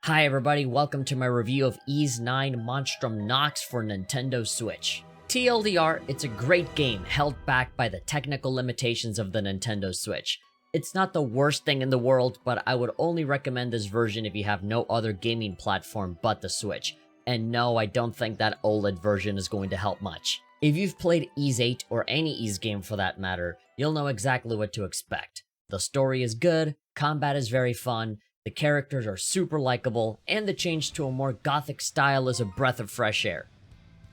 Hi everybody, welcome to my review of Ys 9 Monstrum Nox for Nintendo Switch. TLDR, it's a great game held back by the technical limitations of the Nintendo Switch. It's not the worst thing in the world, but I would only recommend this version if you have no other gaming platform but the Switch. And no, I don't think that OLED version is going to help much. If you've played Ys 8 or any Ys game for that matter, you'll know exactly what to expect. The story is good, combat is very fun, the characters are super likable, and the change to a more gothic style is a breath of fresh air.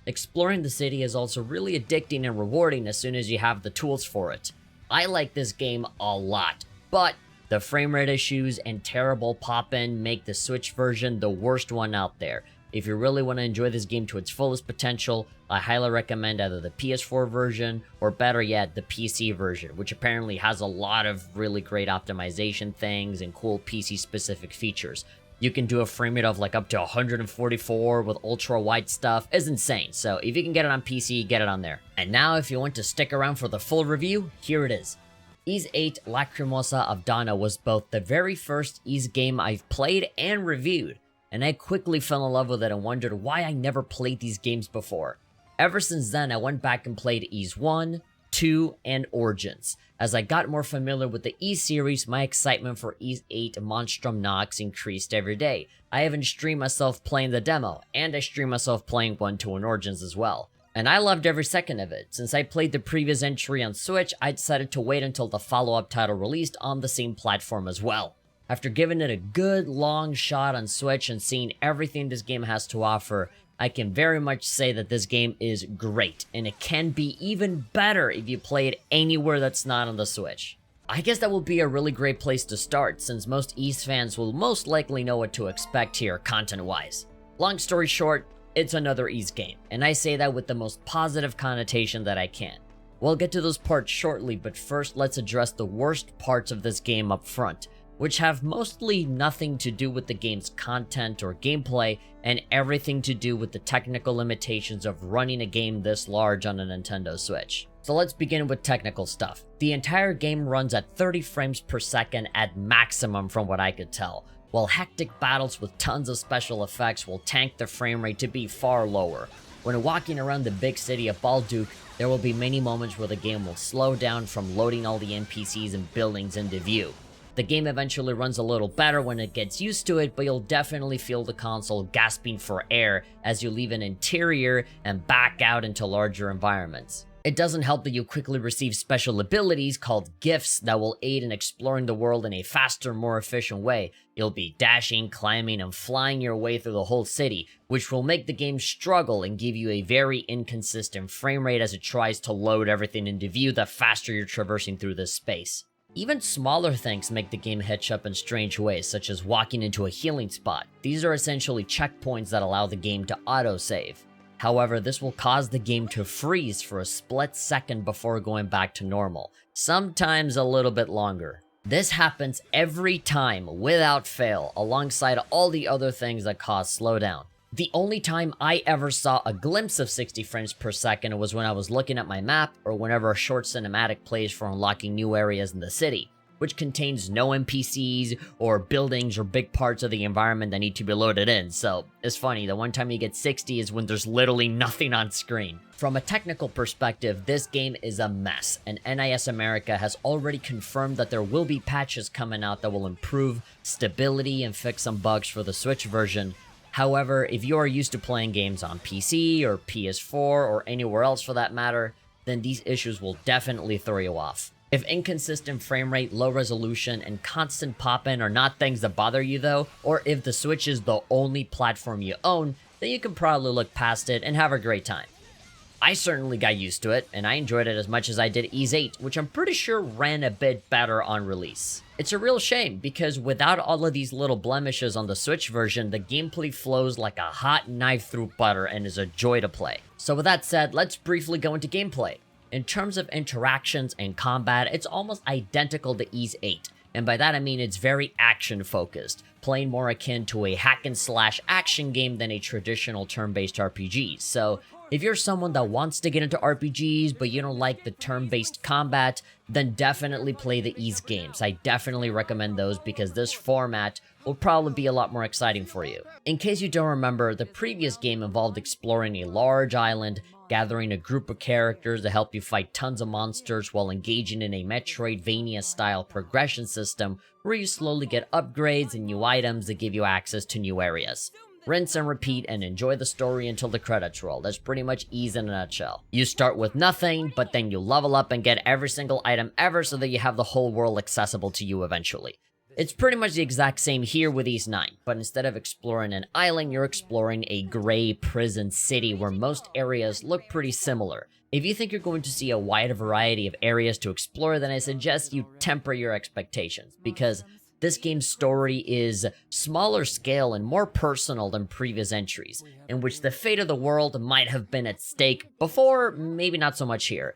Exploring the city is also really addicting and rewarding as soon as you have the tools for it. I like this game a lot, but the frame rate issues and terrible pop-in make the Switch version the worst one out there. If you really want to enjoy this game to its fullest potential, I highly recommend either the PS4 version, or better yet, the PC version, which apparently has a lot of really great optimization things and cool PC-specific features. You can do a frame rate of like up to 144 with ultra-wide stuff. It's insane, so if you can get it on PC, get it on there. And now if you want to stick around for the full review, here it is. Ys 8 Lacrimosa of Dana was both the very first Ys game I've played and reviewed, and I quickly fell in love with it and wondered why I never played these games before. Ever since then, I went back and played Ys 1, 2, and Origins. As I got more familiar with the Ys series, my excitement for Ys 8 Monstrum Nox increased every day. I even streamed myself playing the demo, and I streamed myself playing 1, 2, and Origins as well. And I loved every second of it. Since I played the previous entry on Switch, I decided to wait until the follow-up title released on the same platform as well. After giving it a good long shot on Switch and seeing everything this game has to offer, I can very much say that this game is great, and it can be even better if you play it anywhere that's not on the Switch. I guess that will be a really great place to start, since most Ys fans will most likely know what to expect here content-wise. Long story short, it's another Ys game, and I say that with the most positive connotation that I can. We'll get to those parts shortly, but first let's address the worst parts of this game up front, which have mostly nothing to do with the game's content or gameplay, and everything to do with the technical limitations of running a game this large on a Nintendo Switch. So let's begin with technical stuff. The entire game runs at 30 frames per second at maximum from what I could tell, while hectic battles with tons of special effects will tank the frame rate to be far lower. When walking around the big city of Balduke, there will be many moments where the game will slow down from loading all the NPCs and buildings into view. The game eventually runs a little better when it gets used to it, but you'll definitely feel the console gasping for air as you leave an interior and back out into larger environments. It doesn't help that you quickly receive special abilities called gifts that will aid in exploring the world in a faster, more efficient way. You'll be dashing, climbing, and flying your way through the whole city, which will make the game struggle and give you a very inconsistent frame rate as it tries to load everything into view the faster you're traversing through this space. Even smaller things make the game hitch up in strange ways, such as walking into a healing spot. These are essentially checkpoints that allow the game to autosave. However, this will cause the game to freeze for a split second before going back to normal, sometimes a little bit longer. This happens every time, without fail, alongside all the other things that cause slowdown. The only time I ever saw a glimpse of 60 frames per second was when I was looking at my map, or whenever a short cinematic plays for unlocking new areas in the city, which contains no NPCs or buildings or big parts of the environment that need to be loaded in. So it's funny, the one time you get 60 is when there's literally nothing on screen. From a technical perspective, this game is a mess, and NIS America has already confirmed that there will be patches coming out that will improve stability and fix some bugs for the Switch version. However, if you are used to playing games on PC or PS4 or anywhere else for that matter, then these issues will definitely throw you off. If inconsistent frame rate, low resolution, and constant pop-in are not things that bother you though, or if the Switch is the only platform you own, then you can probably look past it and have a great time. I certainly got used to it, and I enjoyed it as much as I did Ys 8, which I'm pretty sure ran a bit better on release. It's a real shame, because without all of these little blemishes on the Switch version, the gameplay flows like a hot knife through butter and is a joy to play. So with that said, let's briefly go into gameplay. In terms of interactions and combat, it's almost identical to Ys 8, and by that I mean it's very action-focused, playing more akin to a hack-and-slash action game than a traditional turn-based RPG. So If you're someone that wants to get into RPGs, but you don't like the turn-based combat, then definitely play the Ys games. I definitely recommend those because this format will probably be a lot more exciting for you. In case you don't remember, the previous game involved exploring a large island, gathering a group of characters to help you fight tons of monsters while engaging in a Metroidvania-style progression system where you slowly get upgrades and new items that give you access to new areas. Rinse and repeat and enjoy the story until the credits roll. That's pretty much Ys in a nutshell. You start with nothing, but then you level up and get every single item ever so that you have the whole world accessible to you eventually. It's pretty much the exact same here with Ys 9, but instead of exploring an island, you're exploring a gray prison city where most areas look pretty similar. If you think you're going to see a wide variety of areas to explore, then I suggest you temper your expectations, because this game's story is smaller scale and more personal than previous entries, in which the fate of the world might have been at stake before, maybe not so much here.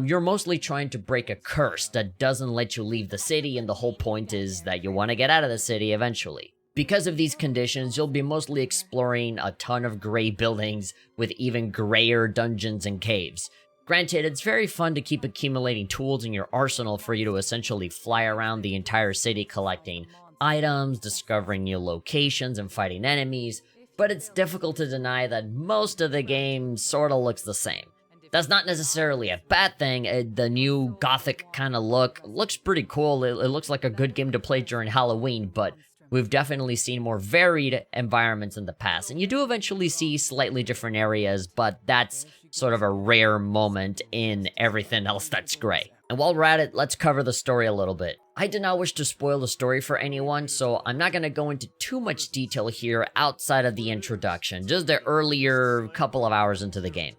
You're mostly trying to break a curse that doesn't let you leave the city, and the whole point is that you want to get out of the city eventually. Because of these conditions, you'll be mostly exploring a ton of gray buildings with even grayer dungeons and caves. Granted, it's very fun to keep accumulating tools in your arsenal for you to essentially fly around the entire city collecting items, discovering new locations, and fighting enemies, but it's difficult to deny that most of the game sorta looks the same. That's not necessarily a bad thing. The new gothic kind of look looks pretty cool. It looks like a good game to play during Halloween, but we've definitely seen more varied environments in the past, and you do eventually see slightly different areas, but that's sort of a rare moment in everything else that's gray. And while we're at it, let's cover the story a little bit. I did not wish to spoil the story for anyone, so I'm not going to go into too much detail here outside of the introduction, just the earlier couple of hours into the game.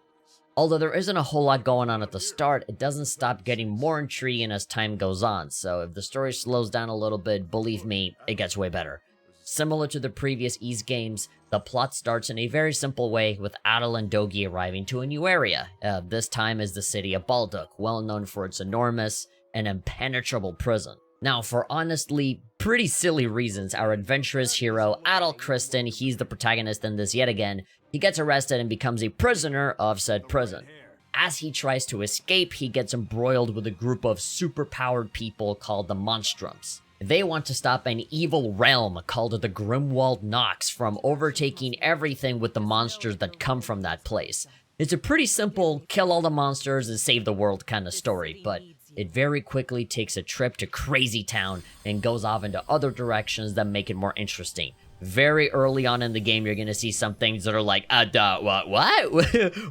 Although there isn't a whole lot going on at the start, it doesn't stop getting more intriguing as time goes on, so if the story slows down a little bit, believe me, it gets way better. Similar to the previous Ys games, the plot starts in a very simple way with Adel and Dogi arriving to a new area. This time is the city of Balduk, well known for its enormous and impenetrable prison. Now, for honestly pretty silly reasons, our adventurous hero, Adel Kristen, he's the protagonist in this yet again, he gets arrested and becomes a prisoner of said prison. As he tries to escape, he gets embroiled with a group of superpowered people called the Monstrums. They want to stop an evil realm called the Monstrum Nox from overtaking everything with the monsters that come from that place. It's a pretty simple kill all the monsters and save the world kind of story, but it very quickly takes a trip to Crazy Town and goes off into other directions that make it more interesting. Very early on in the game, you're gonna see some things that are like,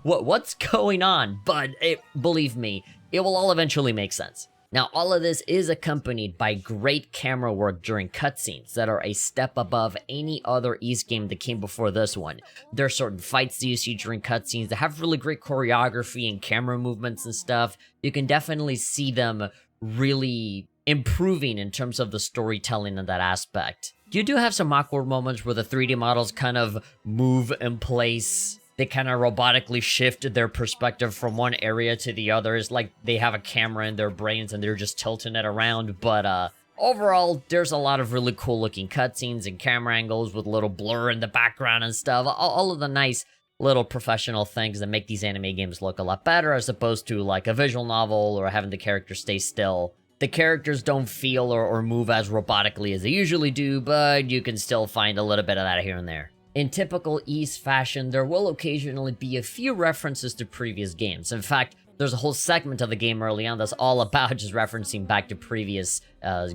what's going on? But believe me, it will all eventually make sense. Now, all of this is accompanied by great camera work during cutscenes that are a step above any other Ys game that came before this one. There are certain fights that you see during cutscenes that have really great choreography and camera movements and stuff. You can definitely see them really improving in terms of the storytelling in that aspect. You do have some awkward moments where the 3D models kind of move in place. They kind of robotically shift their perspective from one area to the other. It's like they have a camera in their brains and they're just tilting it around. But overall, there's a lot of really cool looking cutscenes and camera angles with a little blur in the background and stuff. All of the nice little professional things that make these anime games look a lot better as opposed to like a visual novel or having the characters stay still. The characters don't feel or move as robotically as they usually do, but you can still find a little bit of that here and there. In typical Ys fashion, there will occasionally be a few references to previous games. In fact, there's a whole segment of the game early on that's all about just referencing back to previous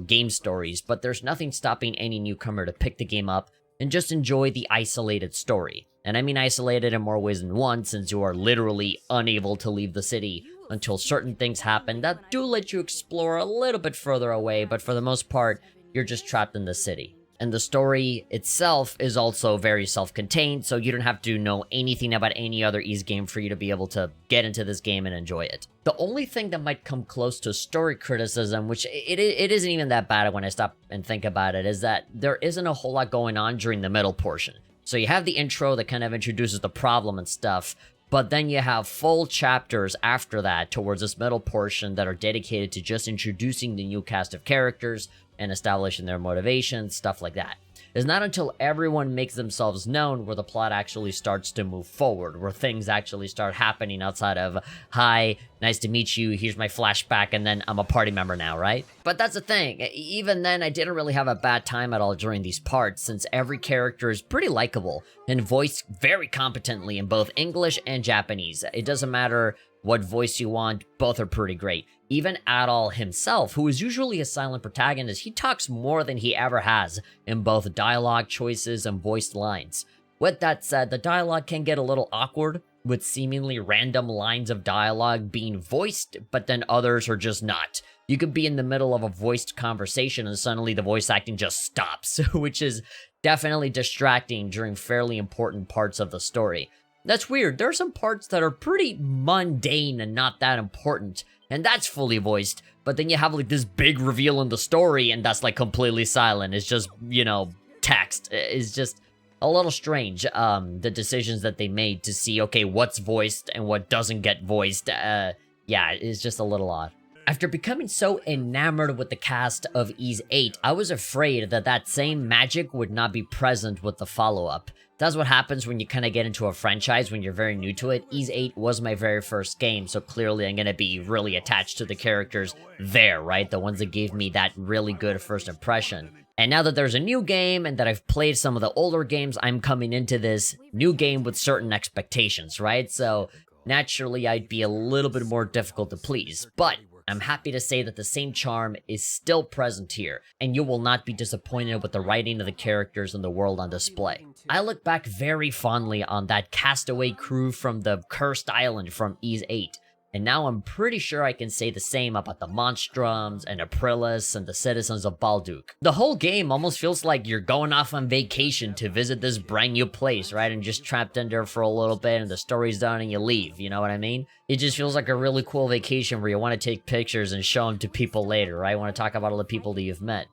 game stories, but there's nothing stopping any newcomer to pick the game up and just enjoy the isolated story. And I mean isolated in more ways than one, since you are literally unable to leave the city until certain things happen that do let you explore a little bit further away, but for the most part, you're just trapped in the city. And the story itself is also very self-contained, so you don't have to know anything about any other Ys game for you to be able to get into this game and enjoy it. The only thing that might come close to story criticism, which it isn't even that bad when I stop and think about it, is that there isn't a whole lot going on during the middle portion. So you have the intro that kind of introduces the problem and stuff, but then you have full chapters after that towards this middle portion that are dedicated to just introducing the new cast of characters and establishing their motivations, stuff like that. It's not until everyone makes themselves known where the plot actually starts to move forward, where things actually start happening outside of, hi, nice to meet you, here's my flashback, and then I'm a party member now, right? But that's the thing, even then I didn't really have a bad time at all during these parts, since every character is pretty likable, and voiced very competently in both English and Japanese. It doesn't matter what voice you want, both are pretty great. Even Adol himself, who is usually a silent protagonist, he talks more than he ever has in both dialogue choices and voiced lines. With that said, the dialogue can get a little awkward, with seemingly random lines of dialogue being voiced, but then others are just not. You could be in the middle of a voiced conversation and suddenly the voice acting just stops, which is definitely distracting during fairly important parts of the story. That's weird, there are some parts that are pretty mundane and not that important, and that's fully voiced, but then you have like this big reveal in the story and that's like completely silent. It's just, you know, text. It's just a little strange, the decisions that they made to see, okay, what's voiced and what doesn't get voiced. Yeah, it's just a little odd. After becoming so enamored with the cast of Ys 8, I was afraid that that same magic would not be present with the follow-up. That's what happens when you kind of get into a franchise when you're very new to it. Ys 8 was my very first game, so clearly I'm going to be really attached to the characters there, right? The ones that gave me that really good first impression. And now that there's a new game and that I've played some of the older games, I'm coming into this new game with certain expectations, right? So naturally I'd be a little bit more difficult to please, but I'm happy to say that the same charm is still present here, and you will not be disappointed with the writing of the characters and the world on display. I look back very fondly on that castaway crew from the Cursed Island from Ys 8, and now I'm pretty sure I can say the same about the Monstrums and Aprilis and the citizens of Balduc. The whole game almost feels like you're going off on vacation to visit this brand new place, right? And just trapped in there for a little bit and the story's done and you leave, you know what I mean? It just feels like a really cool vacation where you want to take pictures and show them to people later, right? You want to talk about all the people that you've met.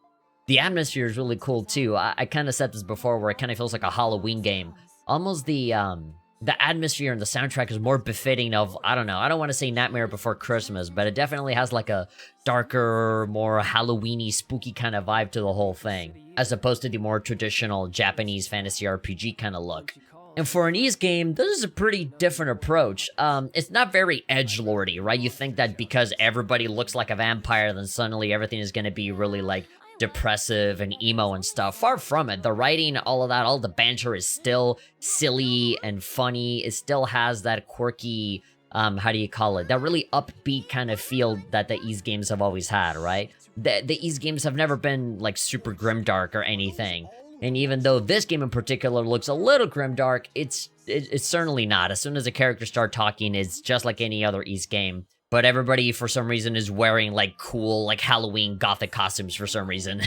The atmosphere is really cool too. I kind of said this before where it kind of feels like a Halloween game. Almost the atmosphere and the soundtrack is more befitting of, I don't know, I don't want to say Nightmare Before Christmas, but it definitely has like a darker, more Halloween-y, spooky kind of vibe to the whole thing, as opposed to the more traditional Japanese fantasy RPG kind of look. And for an Ys game, this is a pretty different approach. It's not very edgelordy, right? You think that because everybody looks like a vampire, then suddenly everything is going to be really like depressive and emo and stuff. Far from it. The writing, all of that, all the banter is still silly and funny. It still has that quirky, how do you call it? That really upbeat kind of feel that the Ys games have always had, right? The Ys games have never been like super grimdark or anything. And even though this game in particular looks a little grimdark, it's certainly not. As soon as the characters start talking, it's just like any other Ys game. But everybody, for some reason, is wearing, like, cool, like, Halloween gothic costumes for some reason.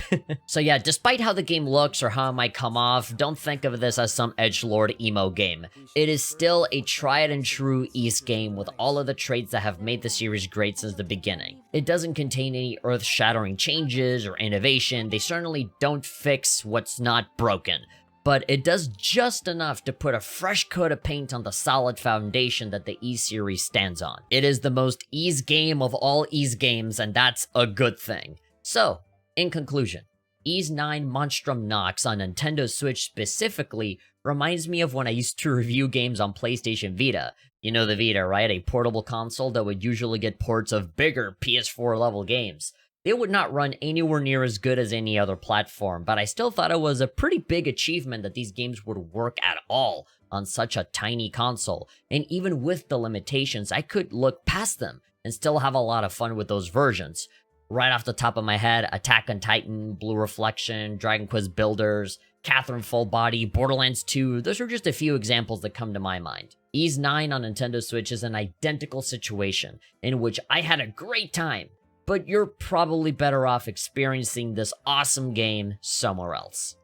So yeah, despite how the game looks or how it might come off, don't think of this as some edgelord emo game. It is still a tried-and-true Ys game with all of the traits that have made the series great since the beginning. It doesn't contain any earth-shattering changes or innovation. They certainly don't fix what's not broken. But it does just enough to put a fresh coat of paint on the solid foundation that the Ys series stands on. It is the most Ys game of all Ys games, and that's a good thing. So, in conclusion, Ys 9 Monstrum Nox on Nintendo Switch specifically reminds me of when I used to review games on PlayStation Vita. You know the Vita, right? A portable console that would usually get ports of bigger PS4 level games. They would not run anywhere near as good as any other platform, but I still thought it was a pretty big achievement that these games would work at all on such a tiny console. And even with the limitations, I could look past them and still have a lot of fun with those versions. Right off the top of my head, Attack on Titan, Blue Reflection, Dragon Quest Builders, Catherine Full Body, Borderlands 2, those are just a few examples that come to my mind. Ys 9 on Nintendo Switch is an identical situation, in which I had a great time, but you're probably better off experiencing this awesome game somewhere else.